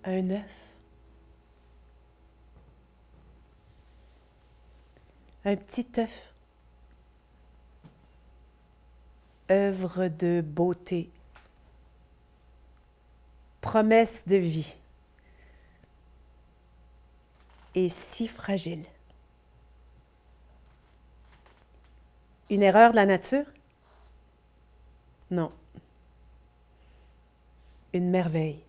Un œuf. Un petit œuf. Œuvre de beauté. Promesse de vie. Et si fragile. Une erreur de la nature? Non. Une merveille.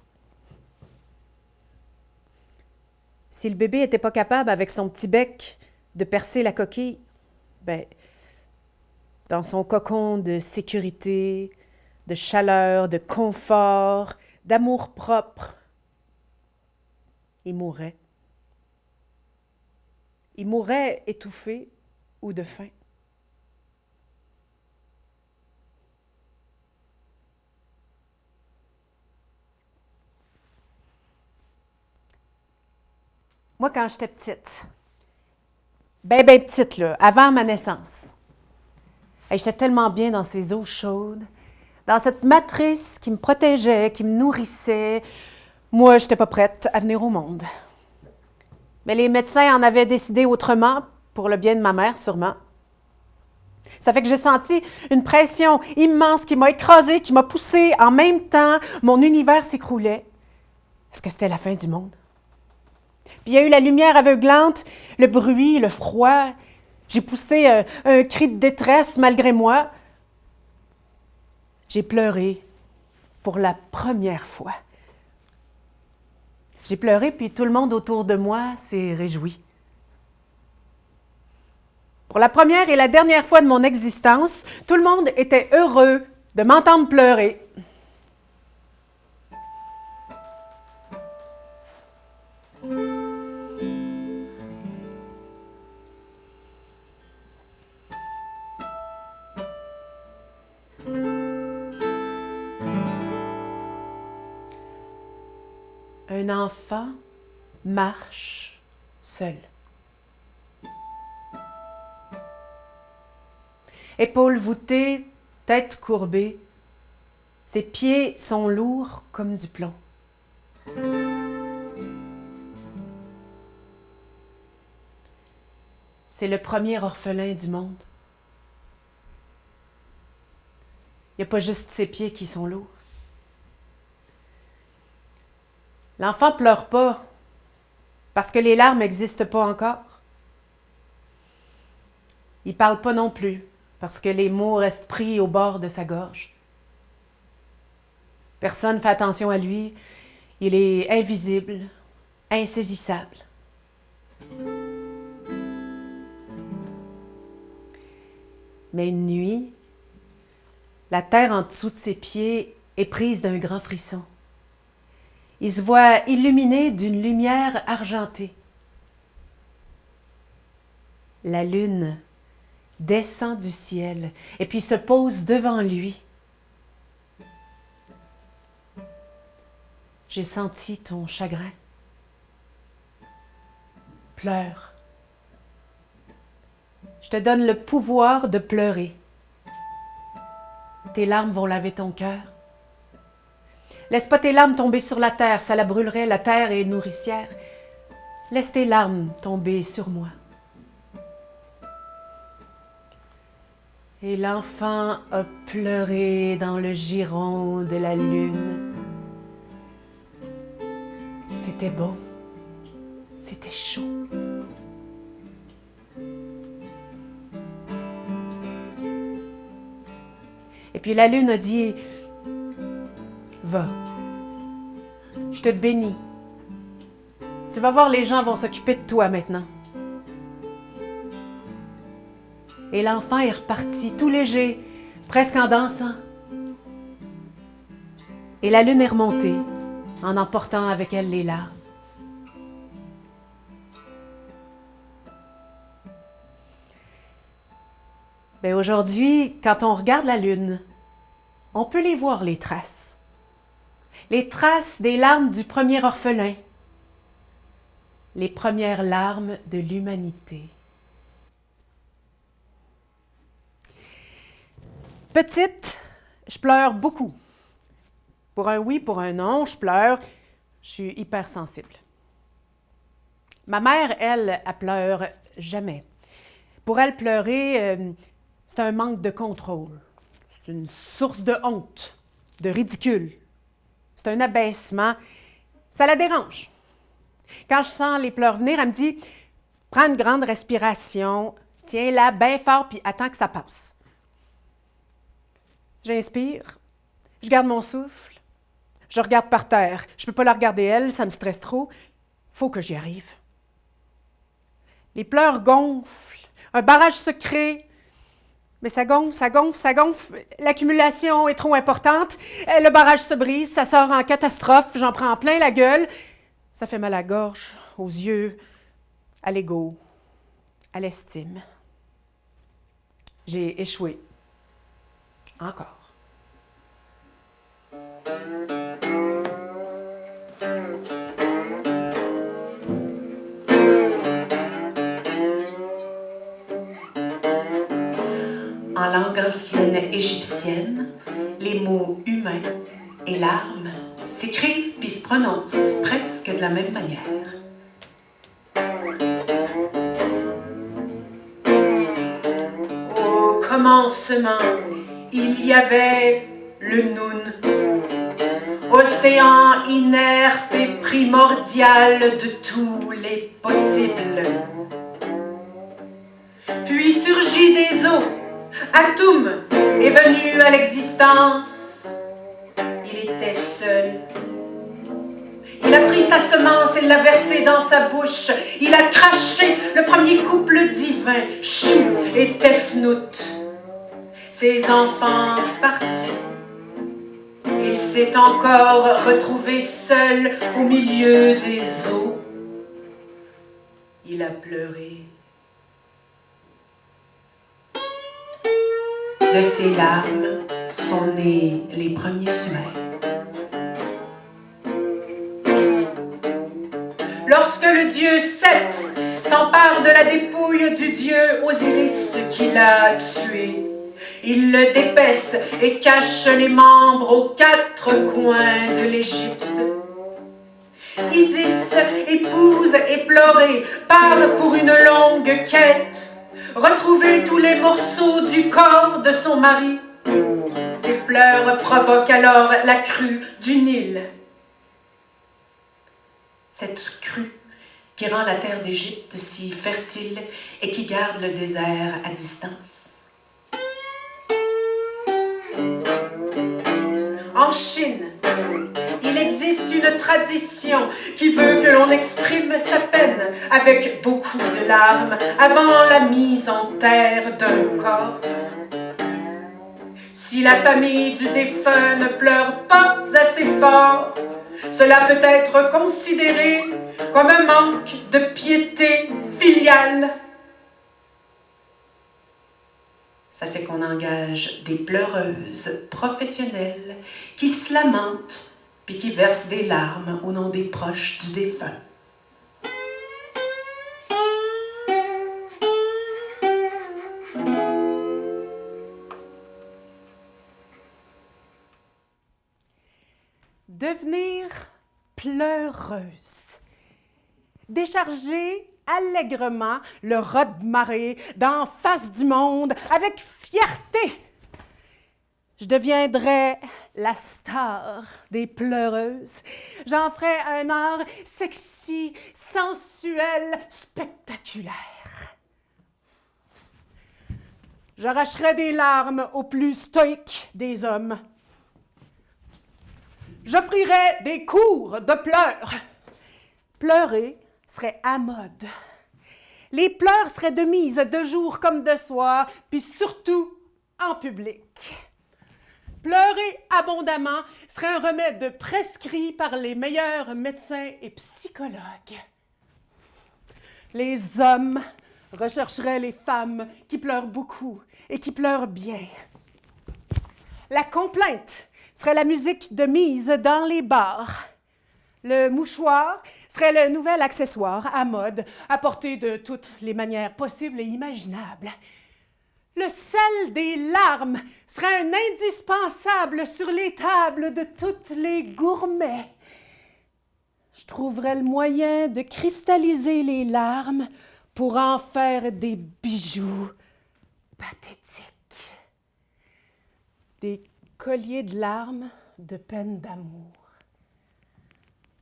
Si le bébé n'était pas capable, avec son petit bec, de percer la coquille, dans son cocon de sécurité, de chaleur, de confort, d'amour-propre, il mourrait. Il mourrait étouffé ou de faim. Moi, quand j'étais petite, ben petite, là, avant ma naissance, j'étais tellement bien dans ces eaux chaudes, dans cette matrice qui me protégeait, qui me nourrissait. Moi, je n'étais pas prête à venir au monde. Mais les médecins en avaient décidé autrement, pour le bien de ma mère, sûrement. Ça fait que j'ai senti une pression immense qui m'a écrasée, qui m'a poussée. En même temps, mon univers s'écroulait. Est-ce que c'était la fin du monde? Puis il y a eu la lumière aveuglante, le bruit, le froid. J'ai poussé un cri de détresse malgré moi. J'ai pleuré pour la première fois. J'ai pleuré, puis tout le monde autour de moi s'est réjoui. Pour la première et la dernière fois de mon existence, tout le monde était heureux de m'entendre pleurer. Un enfant marche seul. Épaules voûtées, tête courbée, ses pieds sont lourds comme du plomb. C'est le premier orphelin du monde. Il n'y a pas juste ses pieds qui sont lourds. L'enfant pleure pas parce que les larmes n'existent pas encore. Il parle pas non plus parce que les mots restent pris au bord de sa gorge. Personne ne fait attention à lui. Il est invisible, insaisissable. Mais une nuit, la terre en dessous de ses pieds est prise d'un grand frisson. Il se voit illuminé d'une lumière argentée. La lune descend du ciel et puis se pose devant lui. J'ai senti ton chagrin. Pleure. Je te donne le pouvoir de pleurer. Tes larmes vont laver ton cœur. Laisse pas tes larmes tomber sur la terre, ça la brûlerait, la terre est nourricière. Laisse tes larmes tomber sur moi. Et l'enfant a pleuré dans le giron de la lune. C'était bon, c'était chaud. puis la lune a dit, va, je te bénis. Tu vas voir, les gens vont s'occuper de toi maintenant. Et l'enfant est reparti, tout léger, presque en dansant. Et la lune est remontée, en emportant avec elle les larmes. Mais aujourd'hui, quand on regarde la lune, on peut les voir, les traces. Les traces des larmes du premier orphelin. Les premières larmes de l'humanité. Petite, je pleure beaucoup. Pour un oui, pour un non, je pleure. Je suis hypersensible. Ma mère, elle pleure jamais. Pour elle, pleurer, c'est un manque de contrôle. C'est une source de honte, de ridicule. C'est un abaissement. Ça la dérange. Quand je sens les pleurs venir, elle me dit « Prends une grande respiration, tiens-la bien fort, puis attends que ça passe. » J'inspire, je garde mon souffle, je regarde par terre. Je ne peux pas la regarder elle, ça me stresse trop. Il faut que j'y arrive. Les pleurs gonflent, un barrage se crée, mais ça gonfle, ça gonfle, ça gonfle. L'accumulation est trop importante, le barrage se brise, ça sort en catastrophe, j'en prends plein la gueule. Ça fait mal à la gorge, aux yeux, à l'ego, à l'estime. J'ai échoué. Encore. En langue ancienne égyptienne, les mots humain et larmes s'écrivent puis se prononcent presque de la même manière. Au commencement, il y avait le Noun, océan inerte et primordial de tous les possibles. Puis surgit des eaux, Atum est venu à l'existence. Il était seul. Il a pris sa semence et l'a versée dans sa bouche. Il a craché le premier couple divin, Chou et Tefnout. Ses enfants partis. Il s'est encore retrouvé seul au milieu des eaux. Il a pleuré. De ses larmes sont nés les premiers humains. Lorsque le dieu Seth s'empare de la dépouille du dieu Osiris qui l'a tué, il le dépaisse et cache les membres aux quatre coins de l'Égypte. Isis, épouse éplorée, part pour une longue quête, retrouver tous les morceaux du corps de son mari. Ses pleurs provoquent alors la crue du Nil. Cette crue qui rend la terre d'Égypte si fertile et qui garde le désert à distance. En Chine, il existe une tradition qui veut que l'on exprime sa peine avec beaucoup de larmes avant la mise en terre d'un corps. Si la famille du défunt ne pleure pas assez fort, cela peut être considéré comme un manque de piété filiale. Ça fait qu'on engage des pleureuses professionnelles qui se lamentent puis qui versent des larmes au nom des proches du défunt. Devenir pleureuse. Décharger allègrement le raz-de-marée d'en face du monde avec fierté. Je deviendrai la star des pleureuses. J'en ferai un art sexy, sensuel, spectaculaire. J'arracherais des larmes aux plus stoïques des hommes. J'offrirais des cours de pleurs. Pleurer serait à mode. Les pleurs seraient de mise de jour comme de soir, puis surtout en public. Pleurer abondamment serait un remède prescrit par les meilleurs médecins et psychologues. Les hommes rechercheraient les femmes qui pleurent beaucoup et qui pleurent bien. La complainte serait la musique de mise dans les bars. Le mouchoir serait le nouvel accessoire à mode, apporté de toutes les manières possibles et imaginables. Le sel des larmes serait un indispensable sur les tables de tous les gourmets. Je trouverais le moyen de cristalliser les larmes pour en faire des bijoux pathétiques. Des colliers de larmes de peine d'amour.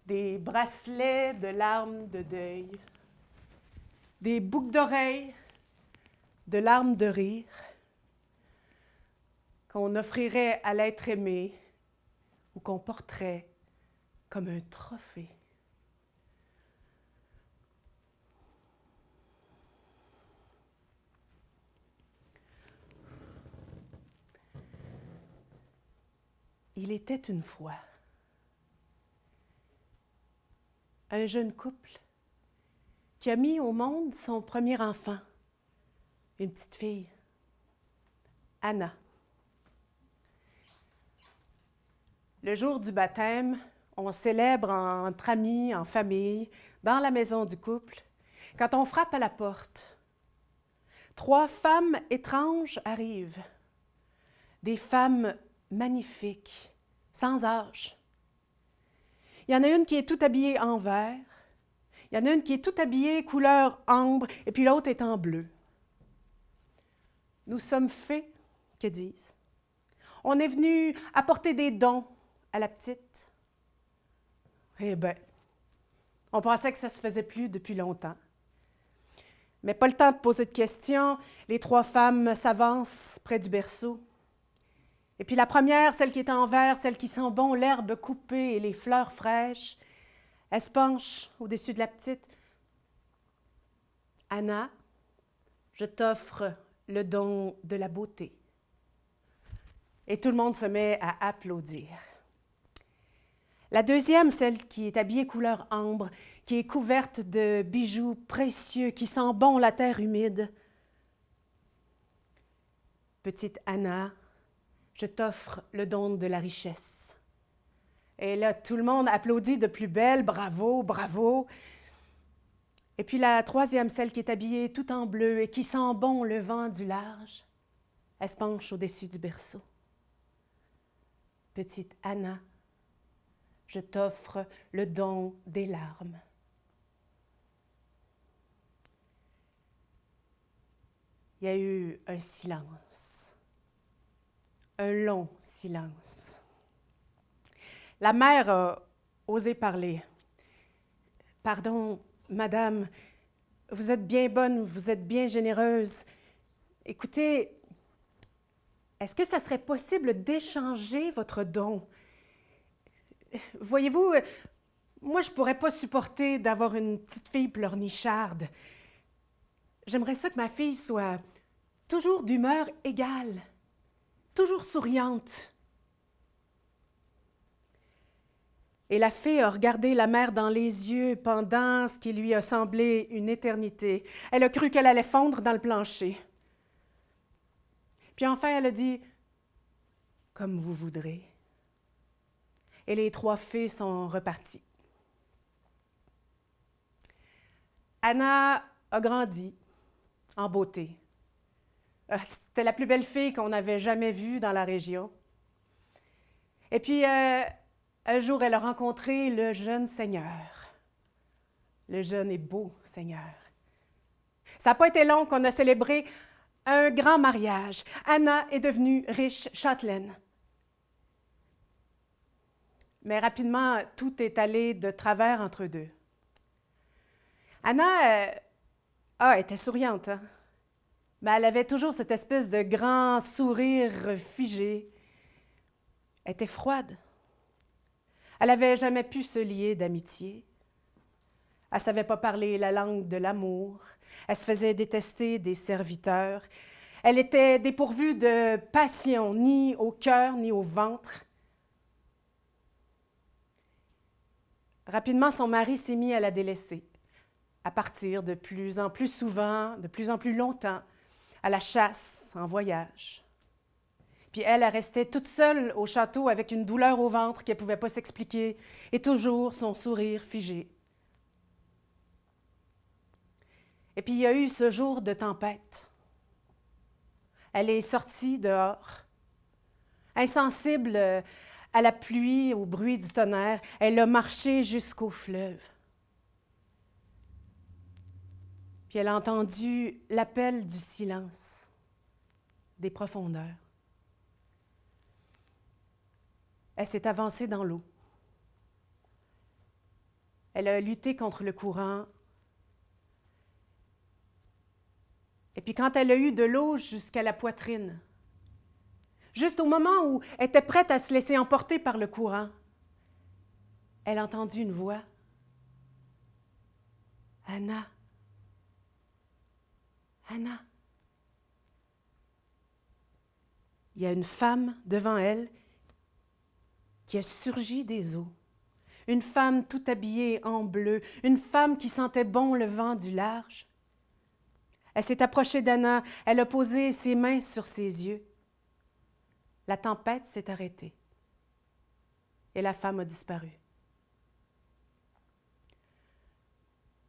Des bracelets de larmes de deuil. Des boucles d'oreilles de larmes de rire qu'on offrirait à l'être aimé ou qu'on porterait comme un trophée. Il était une fois un jeune couple qui a mis au monde son premier enfant, une petite fille, Anna. Le jour du baptême, on célèbre entre amis, en famille, dans la maison du couple. Quand on frappe à la porte, 3 femmes étranges arrivent. Des femmes magnifiques, sans âge. Il y en a une qui est toute habillée en vert, il y en a une qui est toute habillée couleur ambre, et puis l'autre est en bleu. Nous sommes fées, que disent. On est venu apporter des dons à la petite. Eh bien, on pensait que ça se faisait plus depuis longtemps. Mais pas le temps de poser de questions, les 3 femmes s'avancent près du berceau. Et puis la première, celle qui est en vert, celle qui sent bon l'herbe coupée et les fleurs fraîches, elle se penche au-dessus de la petite. « Anna, je t'offre le don de la beauté. » Et tout le monde se met à applaudir. La deuxième, celle qui est habillée couleur ambre, qui est couverte de bijoux précieux, qui sent bon la terre humide. « Petite Anna, je t'offre le don de la richesse. » Et là, tout le monde applaudit de plus belle, bravo, bravo. Et puis la troisième, celle qui est habillée tout en bleu et qui sent bon le vent du large, elle se penche au-dessus du berceau. « Petite Anna, je t'offre le don des larmes. » Il y a eu un silence, un long silence. La mère a osé parler. « Pardon, madame, vous êtes bien bonne, vous êtes bien généreuse. Écoutez, est-ce que ça serait possible d'échanger votre don? Voyez-vous, moi, je ne pourrais pas supporter d'avoir une petite fille pleurnicharde. J'aimerais ça que ma fille soit toujours d'humeur égale, toujours souriante. » Et la fée a regardé la mère dans les yeux pendant ce qui lui a semblé une éternité. Elle a cru qu'elle allait fondre dans le plancher. Puis enfin, elle a dit « Comme vous voudrez. » Et les 3 fées sont reparties. Anna a grandi en beauté. C'était la plus belle fille qu'on avait jamais vue dans la région. Et puis, un jour, elle a rencontré le jeune Seigneur, le jeune et beau Seigneur. Ça n'a pas été long qu'on a célébré un grand mariage. Anna est devenue riche châtelaine. Mais rapidement, tout est allé de travers entre eux deux. Anna était souriante, hein? Mais elle avait toujours cette espèce de grand sourire figé. Elle était froide. Elle n'avait jamais pu se lier d'amitié. Elle ne savait pas parler la langue de l'amour. Elle se faisait détester des serviteurs. Elle était dépourvue de passion, ni au cœur, ni au ventre. Rapidement, son mari s'est mis à la délaisser, à partir de plus en plus souvent, de plus en plus longtemps, à la chasse, en voyage. Puis elle restait toute seule au château avec une douleur au ventre qu'elle ne pouvait pas s'expliquer et toujours son sourire figé. Et puis il y a eu ce jour de tempête. Elle est sortie dehors, insensible à la pluie, au bruit du tonnerre. Elle a marché jusqu'au fleuve. Puis elle a entendu l'appel du silence, des profondeurs. Elle s'est avancée dans l'eau. Elle a lutté contre le courant. Et puis quand elle a eu de l'eau jusqu'à la poitrine, juste au moment où elle était prête à se laisser emporter par le courant, elle a entendu une voix. « Anna, Anna. » Il y a une femme devant elle qui a surgi des eaux. Une femme tout habillée en bleu, une femme qui sentait bon le vent du large. Elle s'est approchée d'Anna, elle a posé ses mains sur ses yeux. La tempête s'est arrêtée et la femme a disparu.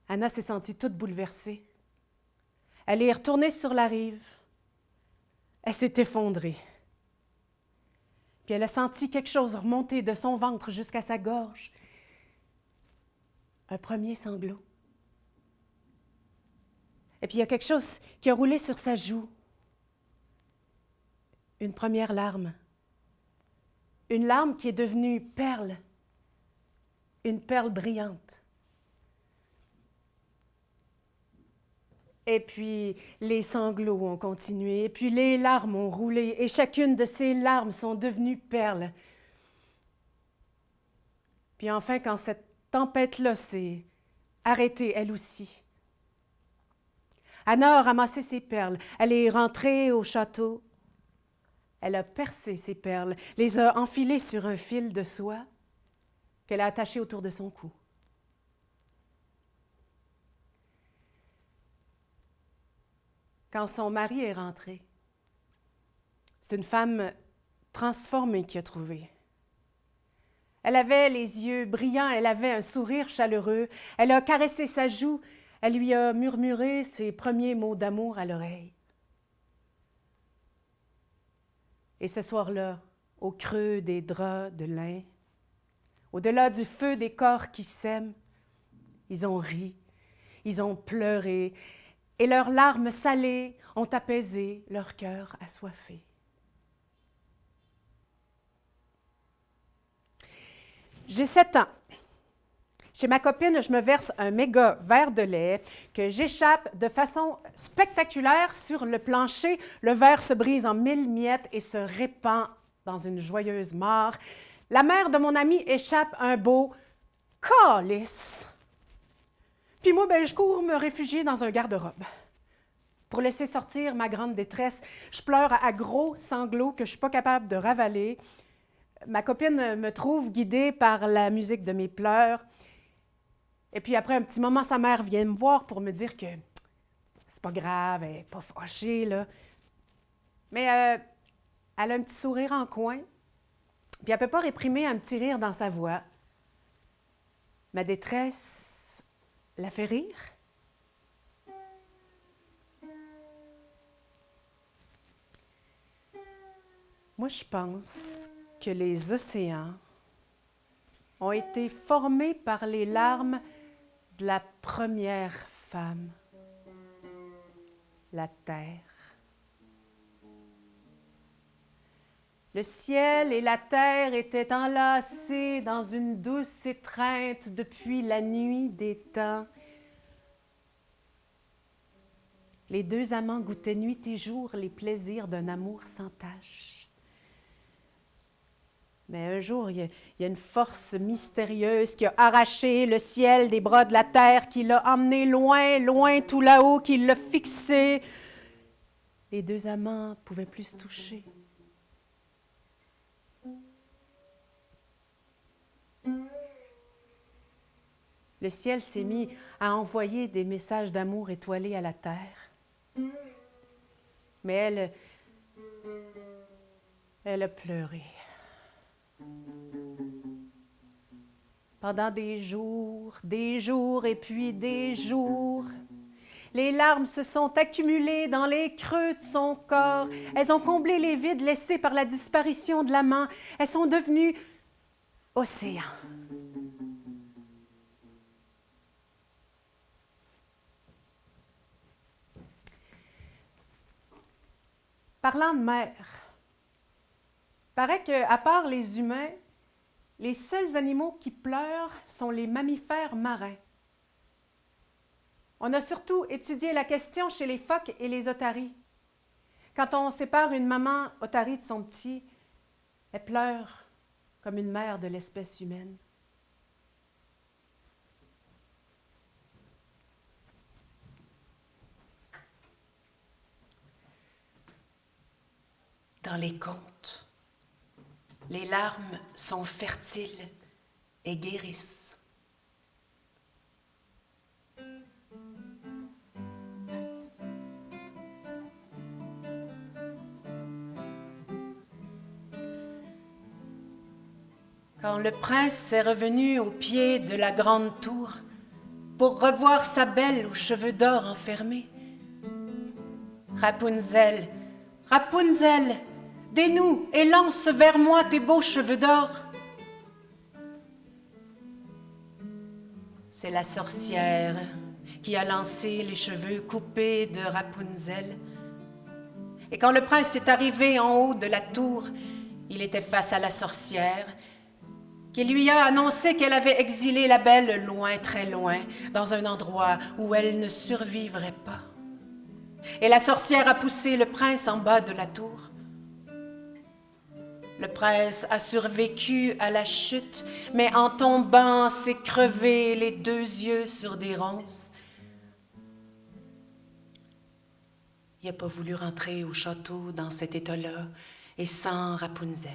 Anna s'est sentie toute bouleversée. Elle est retournée sur la rive. Elle s'est effondrée. Puis elle a senti quelque chose remonter de son ventre jusqu'à sa gorge. Un premier sanglot. Et puis il y a quelque chose qui a roulé sur sa joue. Une première larme. Une larme qui est devenue perle. Une perle brillante. Et puis les sanglots ont continué, et puis les larmes ont roulé, et chacune de ces larmes sont devenues perles. Puis enfin, quand cette tempête-là s'est arrêtée, elle aussi, Anna a ramassé ses perles. Elle est rentrée au château. Elle a percé ses perles, les a enfilées sur un fil de soie qu'elle a attaché autour de son cou. Quand son mari est rentré, c'est une femme transformée qu'il a trouvée. Elle avait les yeux brillants, elle avait un sourire chaleureux, elle a caressé sa joue, elle lui a murmuré ses premiers mots d'amour à l'oreille. Et ce soir-là, au creux des draps de lin, au-delà du feu des corps qui s'aiment, ils ont ri, ils ont pleuré, et leurs larmes salées ont apaisé leur cœur assoiffé. J'ai 7 ans. Chez ma copine, je me verse un méga verre de lait que j'échappe de façon spectaculaire sur le plancher. Le verre se brise en 1000 miettes et se répand dans une joyeuse mare. La mère de mon ami échappe un beau « calice ». Puis moi, je cours me réfugier dans un garde-robe. Pour laisser sortir ma grande détresse, je pleure à gros sanglots que je ne suis pas capable de ravaler. Ma copine me trouve guidée par la musique de mes pleurs. Et puis après un petit moment, sa mère vient me voir pour me dire que c'est pas grave, elle n'est pas fâchée, là. Mais elle a un petit sourire en coin, puis elle ne peut pas réprimer un petit rire dans sa voix. Ma détresse la fait rire. Moi, je pense que les océans ont été formés par les larmes de la première femme, la terre. Le ciel et la terre étaient enlacés dans une douce étreinte depuis la nuit des temps. Les deux amants goûtaient nuit et jour les plaisirs d'un amour sans tache. Mais un jour, il y a une force mystérieuse qui a arraché le ciel des bras de la terre, qui l'a emmené loin, loin tout là-haut, qui l'a fixé. Les deux amants ne pouvaient plus se toucher. Le ciel s'est mis à envoyer des messages d'amour étoilés à la terre. Mais elle a pleuré. Pendant des jours et puis des jours, les larmes se sont accumulées dans les creux de son corps. Elles ont comblé les vides laissés par la disparition de l'amant. Elles sont devenues océan. Parlant de mer, paraît qu'à part les humains, les seuls animaux qui pleurent sont les mammifères marins. On a surtout étudié la question chez les phoques et les otaries. Quand on sépare une maman otarie de son petit, elle pleure comme une mère de l'espèce humaine. Dans les contes, les larmes sont fertiles et guérissent. Quand le prince est revenu au pied de la grande tour pour revoir sa belle aux cheveux d'or enfermée, Rapunzel, Rapunzel, dénoue et lance vers moi tes beaux cheveux d'or. C'est la sorcière qui a lancé les cheveux coupés de Rapunzel. Et quand le prince est arrivé en haut de la tour, il était face à la sorcière qui lui a annoncé qu'elle avait exilé la belle loin, très loin, dans un endroit où elle ne survivrait pas. Et la sorcière a poussé le prince en bas de la tour. Le prince a survécu à la chute, mais en tombant s'est crevé les deux yeux sur des ronces. Il n'a pas voulu rentrer au château dans cet état-là et sans Rapunzel.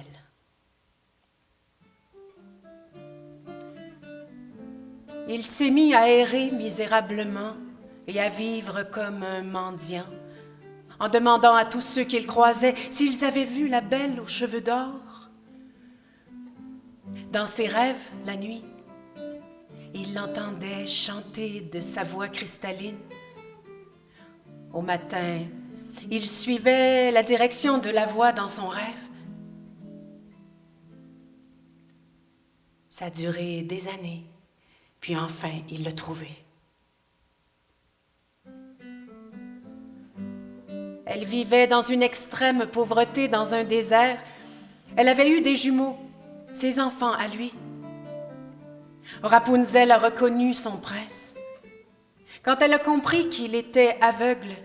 Il s'est mis à errer misérablement et à vivre comme un mendiant, en demandant à tous ceux qu'il croisait s'ils avaient vu la belle aux cheveux d'or. Dans ses rêves, la nuit, il l'entendait chanter de sa voix cristalline. Au matin, il suivait la direction de la voix dans son rêve. Ça a duré des années, puis enfin, il l'a trouvée. Elle vivait dans une extrême pauvreté dans un désert. Elle avait eu des jumeaux, ses enfants à lui. Rapunzel a reconnu son prince. Quand elle a compris qu'il était aveugle,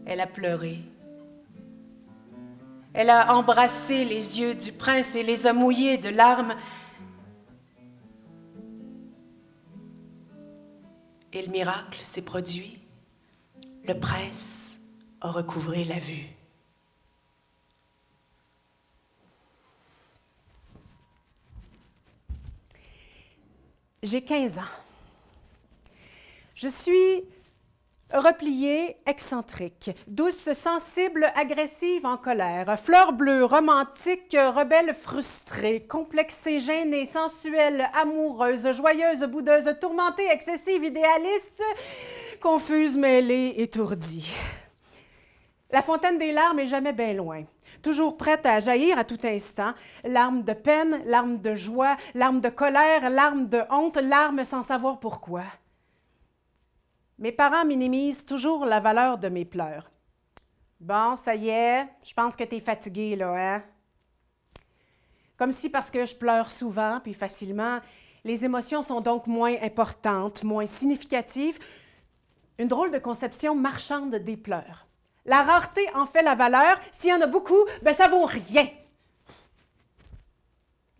elle a pleuré. Elle a embrassé les yeux du prince et les a mouillés de larmes. Et le miracle s'est produit. Le prince a recouvré la vue. J'ai 15 ans. Je suis repliée, excentrique, douce, sensible, agressive, en colère, fleur bleue, romantique, rebelle, frustrée, complexée, gênée, sensuelle, amoureuse, joyeuse, boudeuse, tourmentée, excessive, idéaliste, confuse, mêlée, étourdie. La fontaine des larmes est jamais bien loin. Toujours prête à jaillir à tout instant, larmes de peine, larmes de joie, larmes de colère, larmes de honte, larmes sans savoir pourquoi. Mes parents minimisent toujours la valeur de mes pleurs. Bon, ça y est, je pense que t'es fatiguée, là, hein? Comme si parce que je pleure souvent puis facilement, les émotions sont donc moins importantes, moins significatives. Une drôle de conception marchande des pleurs. La rareté en fait la valeur. S'il y en a beaucoup, ben ça vaut rien.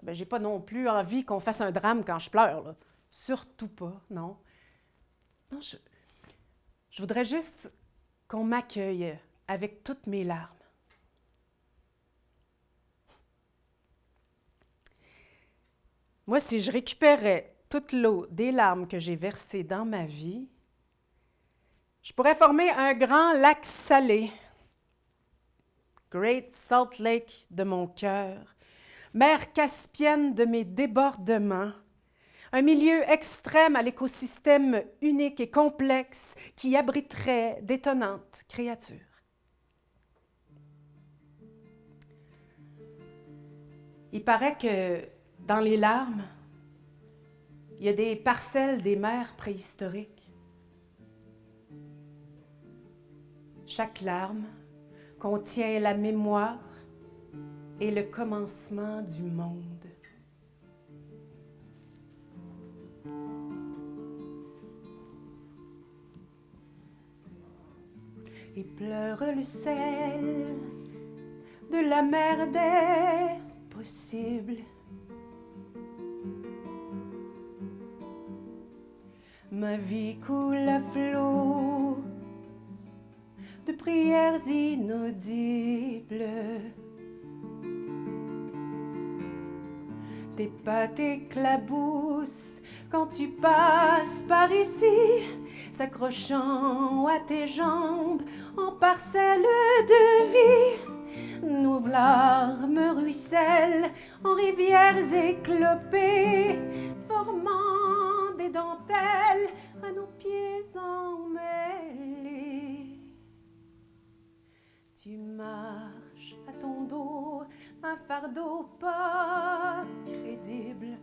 Ben, j'ai pas non plus envie qu'on fasse un drame quand je pleure, là. Surtout pas, non. Non, je voudrais juste qu'on m'accueille avec toutes mes larmes. Moi, si je récupérais toute l'eau des larmes que j'ai versées dans ma vie, je pourrais former un grand lac salé. Great Salt Lake de mon cœur, mer Caspienne de mes débordements, un milieu extrême à l'écosystème unique et complexe qui abriterait d'étonnantes créatures. Il paraît que dans les larmes, il y a des parcelles des mers préhistoriques. Chaque larme contient la mémoire et le commencement du monde. Et pleure le sel de la mer des possibles. Ma vie coule à flot de prières inaudibles. Tes pas t'éclaboussent quand tu passes par ici, s'accrochant à tes jambes en parcelles de vie. Nos larmes ruissellent en rivières éclopées, formant des dentelles à nos pieds emmêlés. Tu marches à ton dos un fardeau pas crédible.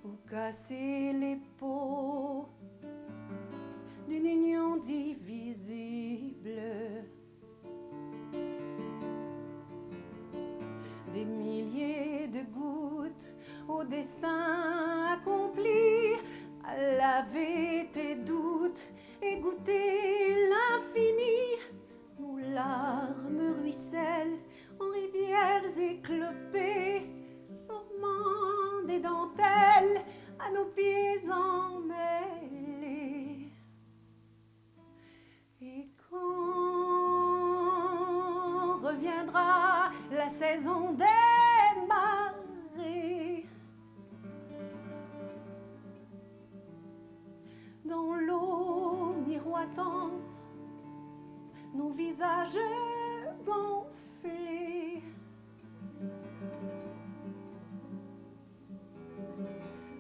Ou casser les peaux d'une union divisible. Des milliers de gouttes au destin accompli, à laver tes doutes et goûter l'infini. Nos larmes ruissellent en rivières éclopées, formant des dentelles à nos pieds emmêlés. Et quand reviendra la saison des marées, dans l'eau miroitante, nos visages gonflés,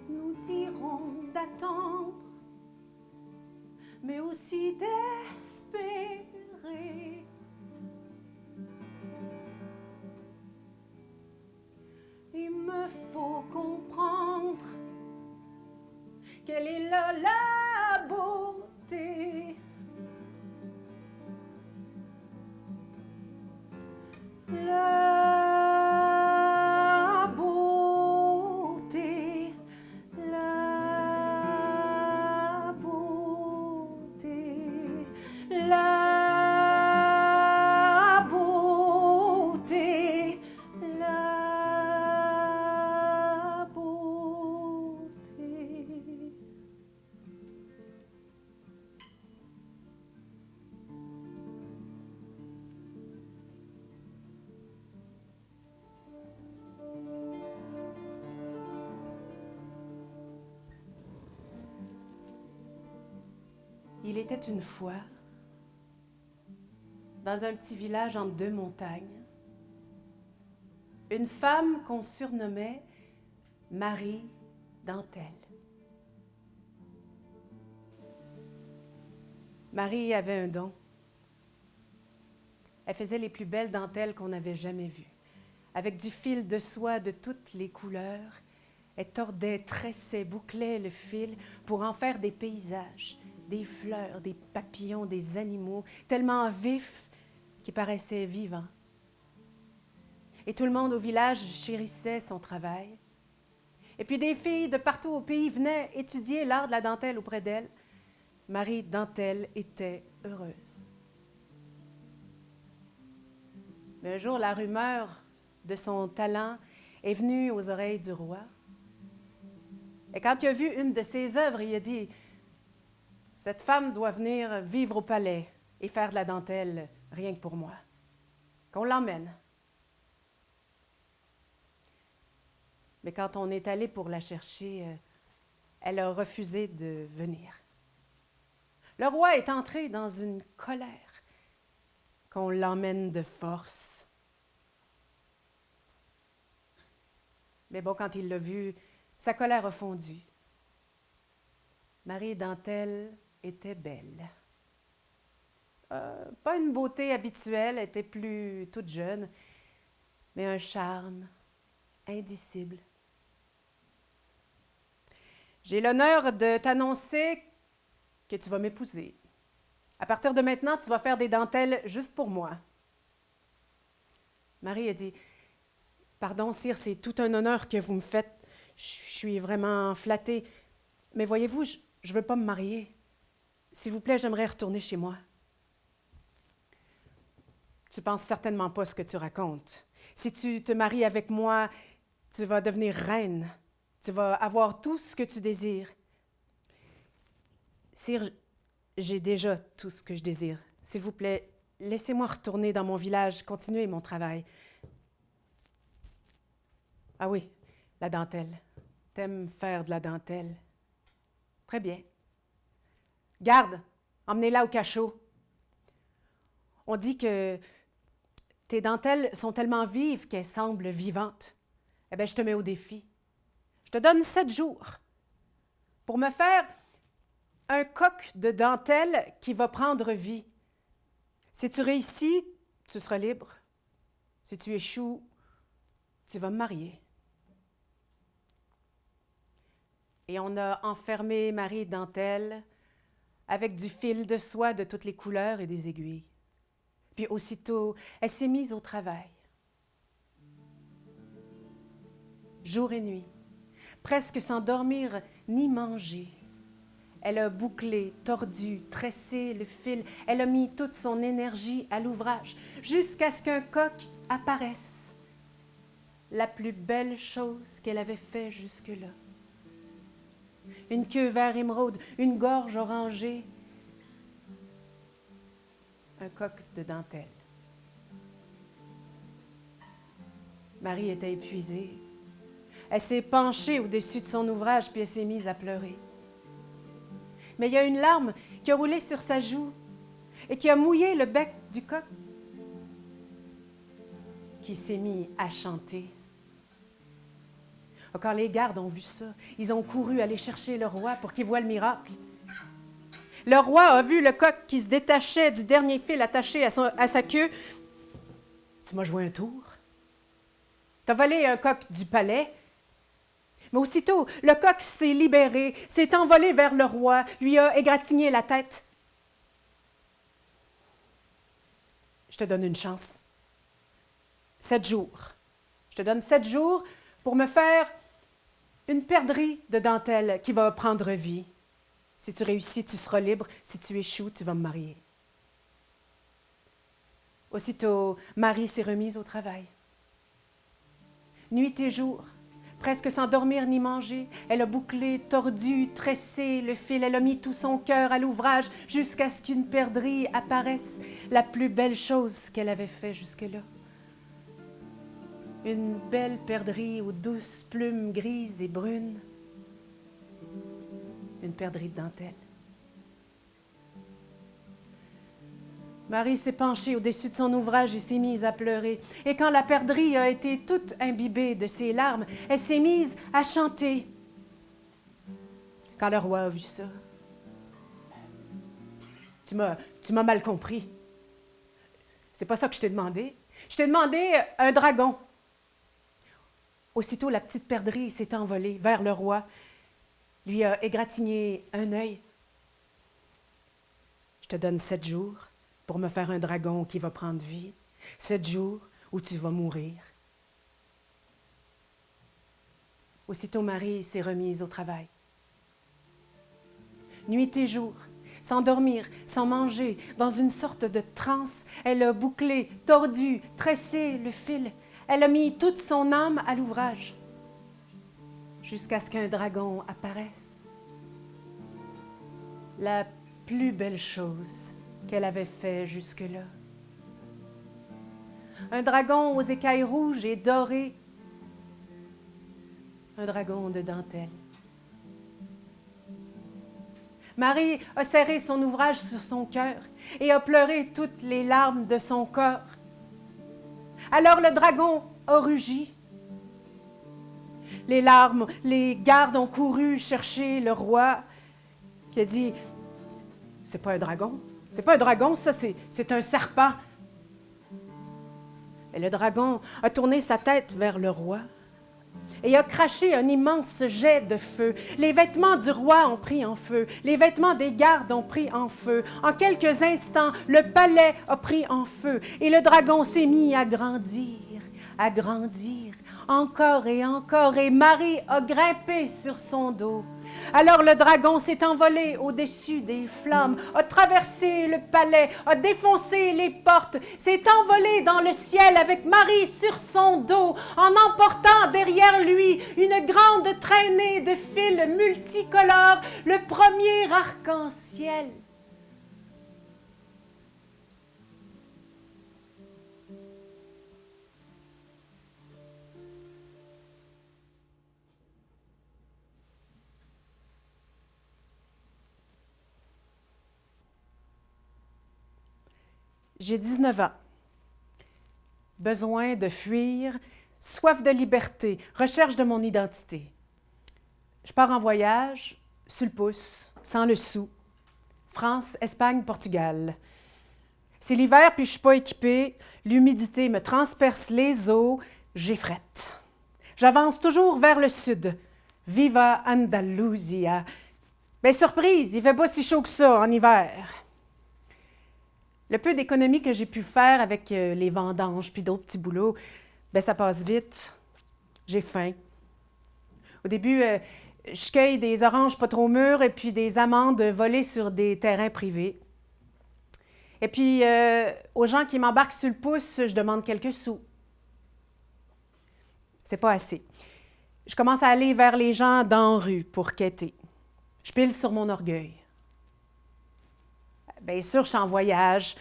nous dirons d'attendre, mais aussi d'espérer. Il me faut comprendre quelle est la beauté. La beauté, la beauté, la beauté, la beauté. Il était une fois, dans un petit village entre deux montagnes, une femme qu'on surnommait Marie Dentelle. Marie avait un don. Elle faisait les plus belles dentelles qu'on avait jamais vues. Avec du fil de soie de toutes les couleurs, elle tordait, tressait, bouclait le fil pour en faire des paysages, des fleurs, des papillons, des animaux, tellement vifs qu'ils paraissaient vivants. Et tout le monde au village chérissait son travail. Et puis des filles de partout au pays venaient étudier l'art de la dentelle auprès d'elle. Marie Dentelle était heureuse. Mais un jour, la rumeur de son talent est venue aux oreilles du roi. Et quand il a vu une de ses œuvres, il a dit « Cette femme doit venir vivre au palais et faire de la dentelle rien que pour moi. Qu'on l'emmène. » Mais quand on est allé pour la chercher, elle a refusé de venir. Le roi est entré dans une colère qu'on l'emmène de force. Mais bon, quand il l'a vue, sa colère a fondu. Marie Dentelle était belle. Pas une beauté habituelle, elle était plus toute jeune, mais un charme indicible. J'ai l'honneur de t'annoncer que tu vas m'épouser. À partir de maintenant, tu vas faire des dentelles juste pour moi. Marie a dit « Pardon, sire, c'est tout un honneur que vous me faites. Je suis vraiment flattée. Mais voyez-vous, je ne veux pas me marier. S'il vous plaît, j'aimerais retourner chez moi. » Tu penses certainement pas ce que tu racontes. Si tu te maries avec moi, tu vas devenir reine. Tu vas avoir tout ce que tu désires. Sire, j'ai déjà tout ce que je désire. S'il vous plaît, laissez-moi retourner dans mon village, continuer mon travail. Ah oui, la dentelle. T'aimes faire de la dentelle. Très bien. Garde, emmenez-la au cachot. On dit que tes dentelles sont tellement vives qu'elles semblent vivantes. Eh bien, je te mets au défi. Je te donne 7 jours pour me faire un coq de dentelle qui va prendre vie. Si tu réussis, tu seras libre. Si tu échoues, tu vas me marier. Et on a enfermé Marie Dentelle avec du fil de soie de toutes les couleurs et des aiguilles. Puis aussitôt, elle s'est mise au travail. Jour et nuit, presque sans dormir ni manger. Elle a bouclé, tordu, tressé le fil. Elle a mis toute son énergie à l'ouvrage jusqu'à ce qu'un coq apparaisse. La plus belle chose qu'elle avait fait jusque-là. Une queue vert émeraude, une gorge orangée, un coq de dentelle. Marie était épuisée. Elle s'est penchée au-dessus de son ouvrage, puis elle s'est mise à pleurer. Mais il y a une larme qui a roulé sur sa joue et qui a mouillé le bec du coq, qui s'est mis à chanter. Quand les gardes ont vu ça, ils ont couru aller chercher le roi pour qu'il voie le miracle. Le roi a vu le coq qui se détachait du dernier fil attaché à sa queue. « Tu m'as joué un tour? Tu as volé un coq du palais? » Mais aussitôt, le coq s'est libéré, s'est envolé vers le roi, lui a égratigné la tête. Je te donne une chance. 7 jours. Je te donne 7 jours pour me faire une perdrix de dentelle qui va prendre vie. Si tu réussis, tu seras libre. Si tu échoues, tu vas me marier. Aussitôt, Marie s'est remise au travail. Nuit et jour, presque sans dormir ni manger, elle a bouclé, tordu, tressé le fil. Elle a mis tout son cœur à l'ouvrage jusqu'à ce qu'une perdrix apparaisse, la plus belle chose qu'elle avait fait jusque-là. Une belle perdrix aux douces plumes grises et brunes. Une perdrix de dentelle. Marie s'est penchée au-dessus de son ouvrage et s'est mise à pleurer. Et quand la perdrix a été toute imbibée de ses larmes, elle s'est mise à chanter. Quand le roi a vu ça, tu m'as mal compris. C'est pas ça que je t'ai demandé. Je t'ai demandé un dragon. Aussitôt, la petite perdrix s'est envolée vers le roi, lui a égratigné un œil. Je te donne 7 jours pour me faire un dragon qui va prendre vie. 7 jours où tu vas mourir. Aussitôt Marie s'est remise au travail. Nuit et jour, sans dormir, sans manger, dans une sorte de transe, elle a bouclé, tordu, tressé le fil. Elle a mis toute son âme à l'ouvrage, jusqu'à ce qu'un dragon apparaisse. La plus belle chose qu'elle avait fait jusque-là. Un dragon aux écailles rouges et dorées. Un dragon de dentelle. Marie a serré son ouvrage sur son cœur et a pleuré toutes les larmes de son corps. Alors le dragon a rugi. Les larmes, les gardes ont couru chercher le roi qui a dit « C'est pas un dragon, c'est pas un dragon, ça c'est un serpent. » Et le dragon a tourné sa tête vers le roi et a craché un immense jet de feu. Les vêtements du roi ont pris en feu, les vêtements des gardes ont pris en feu. En quelques instants, le palais a pris en feu et le dragon s'est mis à grandir, encore et Marie a grimpé sur son dos. Alors le dragon s'est envolé au-dessus des flammes, a traversé le palais, a défoncé les portes, s'est envolé dans le ciel avec Marie sur son dos, en emportant derrière lui une grande traînée de fils multicolores, le premier arc-en-ciel. J'ai 19 ans. Besoin de fuir, soif de liberté, recherche de mon identité. Je pars en voyage, sur le pouce, sans le sou. France, Espagne, Portugal. C'est l'hiver puis je suis pas équipée, l'humidité me transperce les os, j'ai frette. J'avance toujours vers le sud. Viva Andalusia. Bien, surprise, il fait pas si chaud que ça en hiver. Le peu d'économie que j'ai pu faire avec les vendanges puis d'autres petits boulots, bien, ça passe vite. J'ai faim. Au début, je cueille des oranges pas trop mûres et puis des amandes volées sur des terrains privés. Et puis, aux gens qui m'embarquent sur le pouce, je demande quelques sous. C'est pas assez. Je commence à aller vers les gens dans la rue pour quêter. Je pile sur mon orgueil. Bien sûr, je suis en voyage.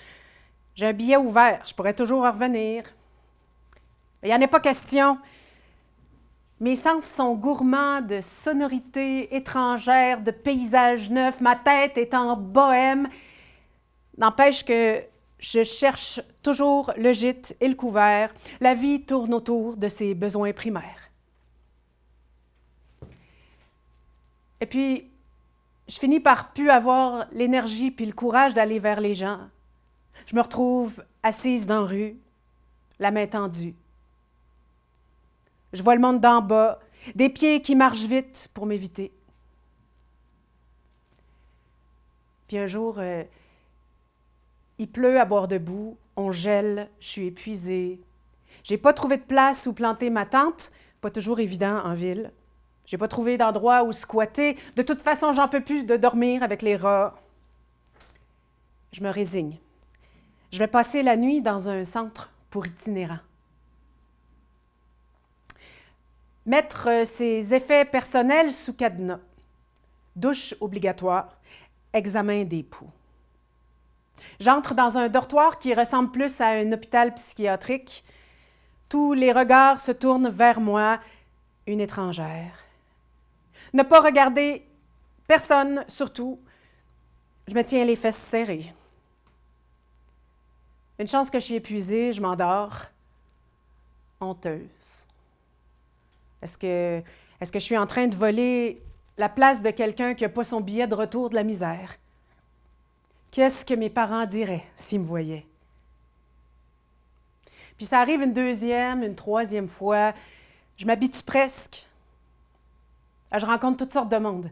J'ai un billet ouvert. Je pourrais toujours en revenir. Il n'y en a pas question. Mes sens sont gourmands de sonorités étrangères, de paysages neufs. Ma tête est en bohème. N'empêche que je cherche toujours le gîte et le couvert. La vie tourne autour de ses besoins primaires. Et puis, je finis par plus avoir l'énergie puis le courage d'aller vers les gens. Je me retrouve assise dans la rue, la main tendue. Je vois le monde d'en bas, des pieds qui marchent vite pour m'éviter. Puis un jour, il pleut à boire debout, on gèle, je suis épuisée. J'ai pas trouvé de place où planter ma tente, pas toujours évident en ville. J'ai pas trouvé d'endroit où squatter. De toute façon, j'en peux plus de dormir avec les rats. Je me résigne. Je vais passer la nuit dans un centre pour itinérants. Mettre ses effets personnels sous cadenas. Douche obligatoire. Examen des poux. J'entre dans un dortoir qui ressemble plus à un hôpital psychiatrique. Tous les regards se tournent vers moi, une étrangère. Ne pas regarder personne, surtout. Je me tiens les fesses serrées. Une chance que je suis épuisée, je m'endors. Honteuse. Est-ce que je suis en train de voler la place de quelqu'un qui n'a pas son billet de retour de la misère? Qu'est-ce que mes parents diraient s'ils me voyaient? Puis ça arrive une deuxième, une troisième fois. Je m'habitue presque. Je rencontre toutes sortes de monde.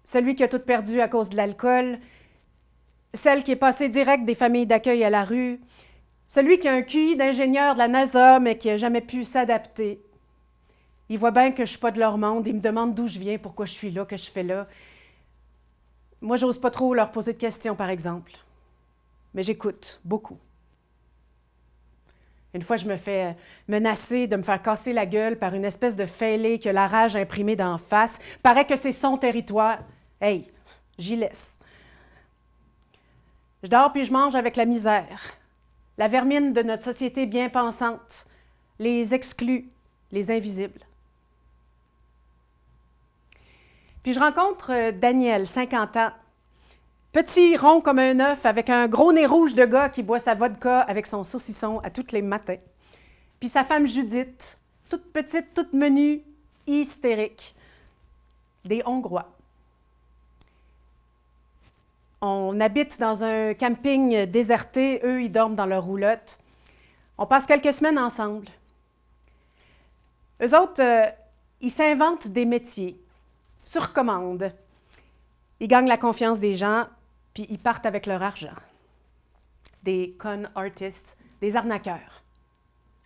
Celui qui a tout perdu à cause de l'alcool, celle qui est passée direct des familles d'accueil à la rue, celui qui a un QI d'ingénieur de la NASA mais qui n'a jamais pu s'adapter. Ils voient bien que je ne suis pas de leur monde. Ils me demandent d'où je viens, pourquoi je suis là, que je fais là. Moi, j'ose pas trop leur poser de questions, par exemple. Mais j'écoute beaucoup. Une fois, je me fais menacer de me faire casser la gueule par une espèce de fêlé qui a la rage imprimée d'en face. Paraît que c'est son territoire. Hey, j'y laisse. Je dors puis je mange avec la misère. La vermine de notre société bien pensante. Les exclus, les invisibles. Puis je rencontre Daniel, 50 ans. Petit, rond comme un œuf, avec un gros nez rouge de gars qui boit sa vodka avec son saucisson à tous les matins. Puis sa femme Judith, toute petite, toute menue, hystérique. Des Hongrois. On habite dans un camping déserté. Eux, ils dorment dans leur roulotte. On passe quelques semaines ensemble. Eux autres, ils s'inventent des métiers, sur commande. Ils gagnent la confiance des gens, puis ils partent avec leur argent. Des con artists, des arnaqueurs,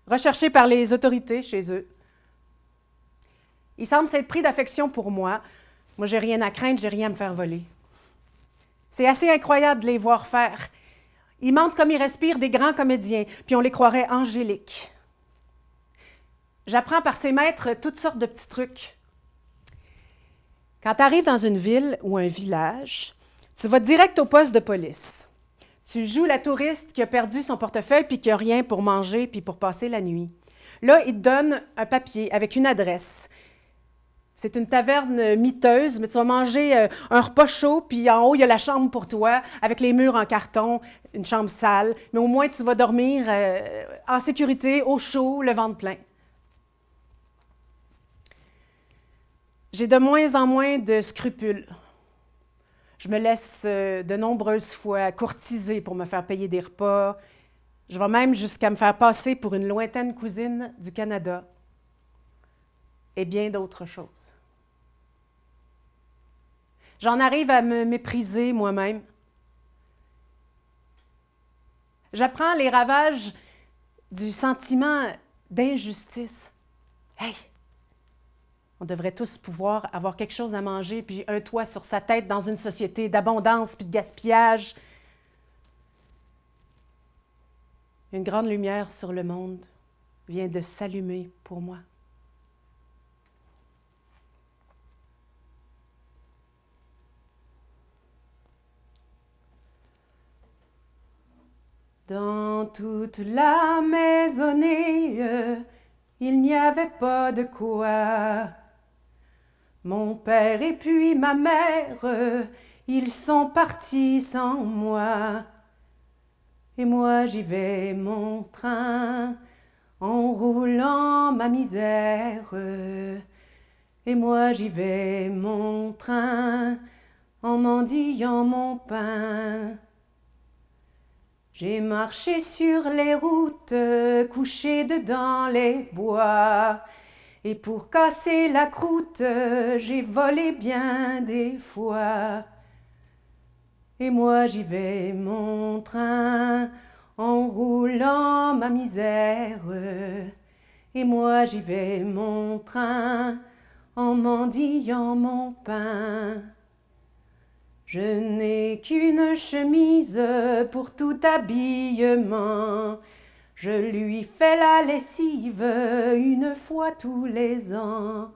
recherchés par les autorités chez eux. Ils semblent s'être pris d'affection pour moi. Moi, j'ai rien à craindre, j'ai rien à me faire voler. C'est assez incroyable de les voir faire. Ils mentent comme ils respirent des grands comédiens, puis on les croirait angéliques. J'apprends par ces maîtres toutes sortes de petits trucs. Quand tu arrives dans une ville ou un village, tu vas direct au poste de police. Tu joues la touriste qui a perdu son portefeuille puis qui n'a rien pour manger puis pour passer la nuit. Là, ils te donnent un papier avec une adresse. C'est une taverne miteuse, mais tu vas manger un repas chaud, puis en haut, il y a la chambre pour toi, avec les murs en carton, une chambre sale, mais au moins, tu vas dormir en sécurité, au chaud, le ventre plein. J'ai de moins en moins de scrupules. Je me laisse de nombreuses fois courtiser pour me faire payer des repas. Je vais même jusqu'à me faire passer pour une lointaine cousine du Canada. Et bien d'autres choses. J'en arrive à me mépriser moi-même. J'apprends les ravages du sentiment d'injustice. Hey! On devrait tous pouvoir avoir quelque chose à manger puis un toit sur sa tête dans une société d'abondance puis de gaspillage. Une grande lumière sur le monde vient de s'allumer pour moi. Dans toute la maisonnée, il n'y avait pas de quoi. Mon père et puis ma mère, ils sont partis sans moi. Et moi j'y vais mon train, en roulant ma misère. Et moi j'y vais mon train, en mendiant mon pain. J'ai marché sur les routes, couché dedans les bois. Et pour casser la croûte, j'ai volé bien des fois. Et moi j'y vais mon train, en roulant ma misère. Et moi j'y vais mon train, en mendiant mon pain. Je n'ai qu'une chemise pour tout habillement. Je lui fais la lessive une fois tous les ans.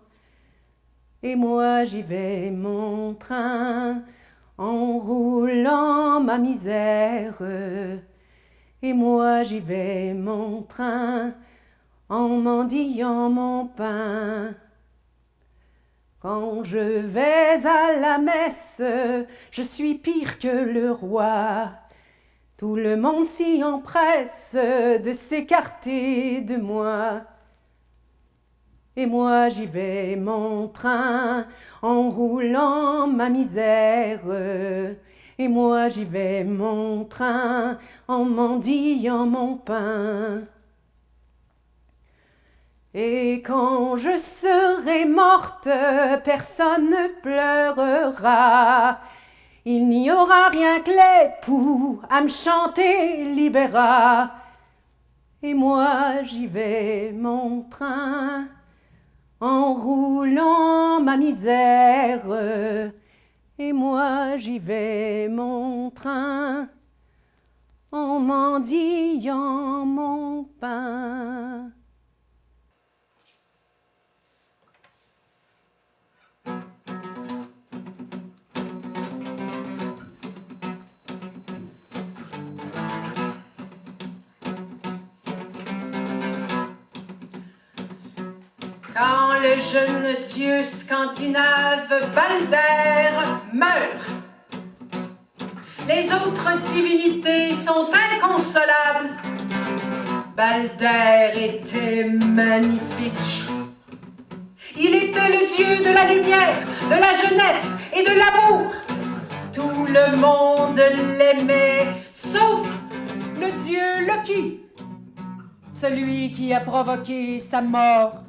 Et moi j'y vais mon train, en roulant ma misère. Et moi j'y vais mon train, en mendiant mon pain. Quand je vais à la messe, je suis pire que le roi. Tout le monde s'y empresse de s'écarter de moi. Et moi j'y vais mon train, en roulant ma misère. Et moi j'y vais mon train, en mendiant mon pain. Et quand je serai morte, personne ne pleurera. Il n'y aura rien que les poux à me chanter libéra. Et moi j'y vais mon train, en roulant ma misère, et moi j'y vais mon train, en mendiant mon pain. Quand le jeune dieu scandinave Balder meurt, les autres divinités sont inconsolables. Balder était magnifique. Il était le dieu de la lumière, de la jeunesse et de l'amour. Tout le monde l'aimait, sauf le dieu Loki, celui qui a provoqué sa mort.